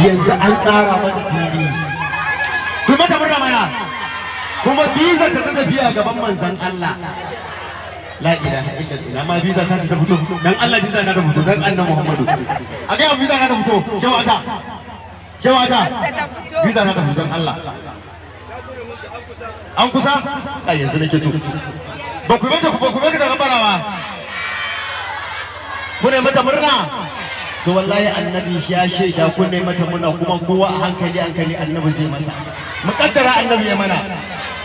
yanzu an ƙara mata fili kuma ta murna mana kuma biza ta tafiya gaban manzon Allah. La ilaha illallah ma biza ta fito dan Allah, biza na da fito dan annabi Muhammadu. A ga biza na da fito shawata biza na da fito dan Allah. An kusa ai yanzu nake so ba ku mata da gabarawa ku ne mata murna to wallahi annabi ya shaida ku ne mata murna kuma kowa a hankali annabi zai masa mukaddara annabi ya mana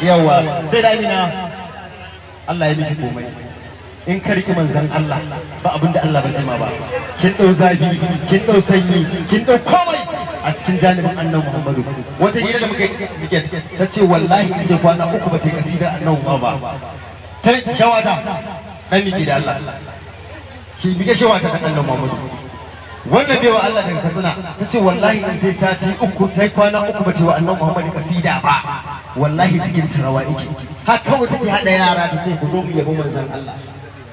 yawa sai da Amina Allah ya miki komai in ka riki manzon Allah ba abinda Allah ba zai ma ba. Kin dau zafi, kin dau sanyi, kin dau komai a cikin janibin annabi Muhammadu. Wata hira da muka ta ce wallahi in je kwana uku ba ta yi kasidar annabi ba. Ta shawata dan miki da Allah. Ki bige shawata dan annabi Muhammadu. Wannan bai wa Allah daga Katsina ta ce wallahi in dai sati uku ta kwana uku ba ta wa annabi Muhammadu kasida ba. Wallahi cikin tarawa yake. Har kawai take hada yara ta ce ku zo mu yabo manzon Allah.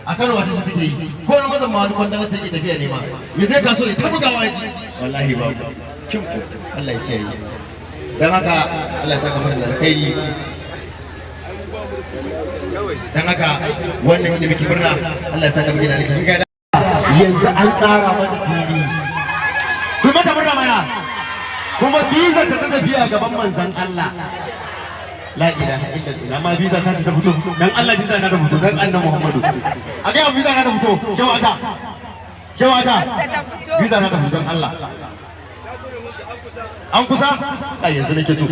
A Kano wata ce take yi ko na mazan ma wani kwanda sai ke tafiya nema ya zai kaso ya ta bugawa ya ji wallahi ba kin ku Allah ya kiyaye dan haka Allah ya saka mana da alkhairi dan haka wannan yake miki murna Allah ya saka miki da alkhairi yanzu an ƙara mata fili kuma ta murna mana kuma biza ta tafiya gaban manzon Allah. La ilaha illallah ma biza ta fito dan Allah, biza na da fito dan annabi Muhammadu. A ga biza na da fito shawata biza na da fito dan Allah. An kusa ai yanzu nake so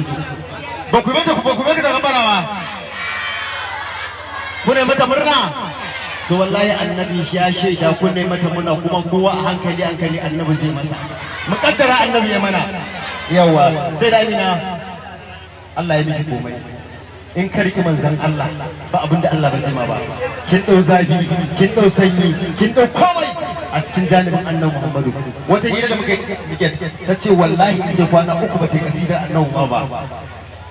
ba ku mata da gabarawa ku ne mata murna to wallahi annabi ya shaida ku ne mata murna kuma kowa a hankali annabi zai masa mukaddara annabi ya mana yawa sai da Amina Allah ya miki komai in ka riki manzon Allah ba abinda Allah ba zai ma ba. Kin dau zafi, kin dau sanyi, kin dau komai a cikin janibin annabi Muhammadu. Wata hira da muka ta ce wallahi in je kwana uku ba ta kasidar annabi ba.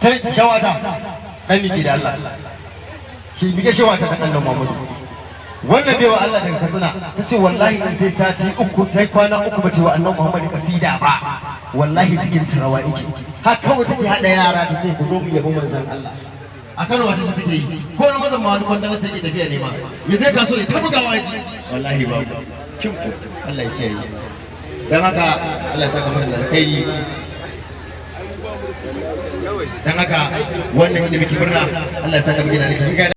Ta shawata dan miki da Allah. Ki bige shawata dan annabi Muhammadu. Wannan bai wa Allah daga Katsina ta ce wallahi in dai sati uku ta kwana uku ba ta wa annabi Muhammadu kasida ba. Wallahi cikin tarawa yake. Har kawai take hada yara ta ce ku zo mu yabo manzon Allah. A Kano wata ce take yi ko na mazan ma wani kwanda sai ke tafiya nema ya zai kaso ya ta bugawa ya ji wallahi ba kin ku Allah ya kiyaye dan haka Allah ya saka mana da alkhairi dan haka wannan yake miki murna Allah ya saka miki da alkhairi.